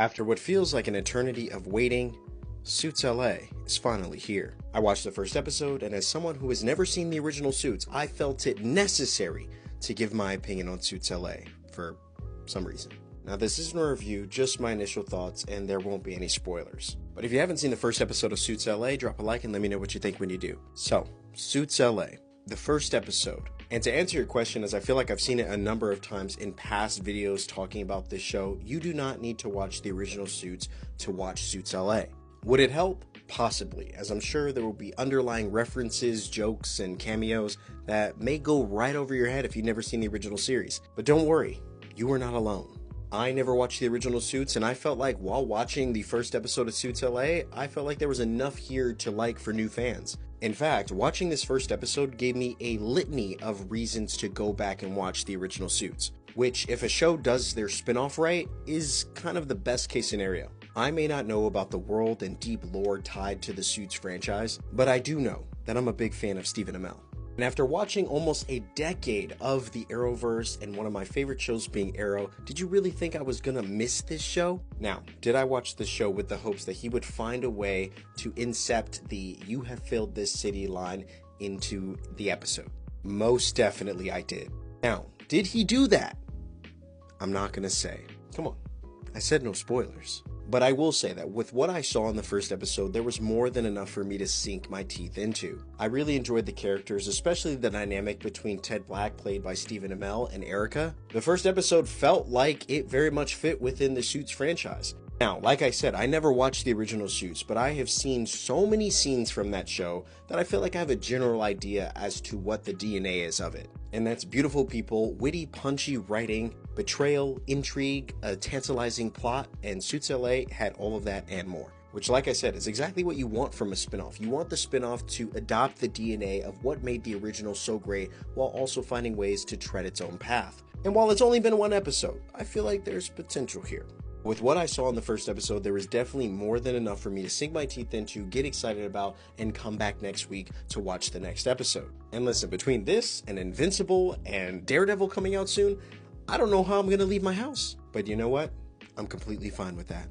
After what feels like an eternity of waiting, Suits LA is finally here. I watched the first episode, and as someone who has never seen the original Suits, I felt it necessary to give my opinion on Suits LA for some reason. Now, this isn't a review, just my initial thoughts, and there won't be any spoilers. But if you haven't seen the first episode of Suits LA, drop a like and let me know what you think when you do. So, Suits LA, the first episode. And to answer your question, as I feel like I've seen it a number of times in past videos talking about this show, you do not need to watch the original Suits to watch Suits LA. Would it help? Possibly, as I'm sure there will be underlying references, jokes, and cameos that may go right over your head if you've never seen the original series. But don't worry, you are not alone. I never watched the original Suits, and I felt like while watching the first episode of Suits LA, I felt like there was enough here to like for new fans. In fact, watching this first episode gave me a litany of reasons to go back and watch the original Suits, which, if a show does their spin-off right, is kind of the best case scenario. I may not know about the world and deep lore tied to the Suits franchise, but I do know that I'm a big fan of Stephen Amell. And after watching almost a decade of the Arrowverse and one of my favorite shows being Arrow, did you really think I was gonna miss this show? Now, did I watch the show with the hopes that he would find a way to incept the "you have filled this city" line into the episode? Most definitely I did. Now, did he do that? I'm not gonna say. Come on, I said no spoilers. But I will say that with what I saw in the first episode, there was more than enough for me to sink my teeth into. I really enjoyed the characters, especially the dynamic between Ted Black, played by Stephen Amell, and Erica. The first episode felt like it very much fit within the Suits franchise. Now, like I said, I never watched the original Suits, but I have seen so many scenes from that show that I feel like I have a general idea as to what the DNA is of it. And that's beautiful people, witty, punchy writing, betrayal, intrigue, a tantalizing plot, and Suits LA had all of that and more. Which, like I said, is exactly what you want from a spinoff. You want the spinoff to adopt the DNA of what made the original so great, while also finding ways to tread its own path. And while it's only been one episode, I feel like there's potential here. With what I saw in the first episode, there was definitely more than enough for me to sink my teeth into, get excited about, and come back next week to watch the next episode. And listen, between this and Invincible and Daredevil coming out soon, I don't know how I'm going to leave my house. But you know what? I'm completely fine with that.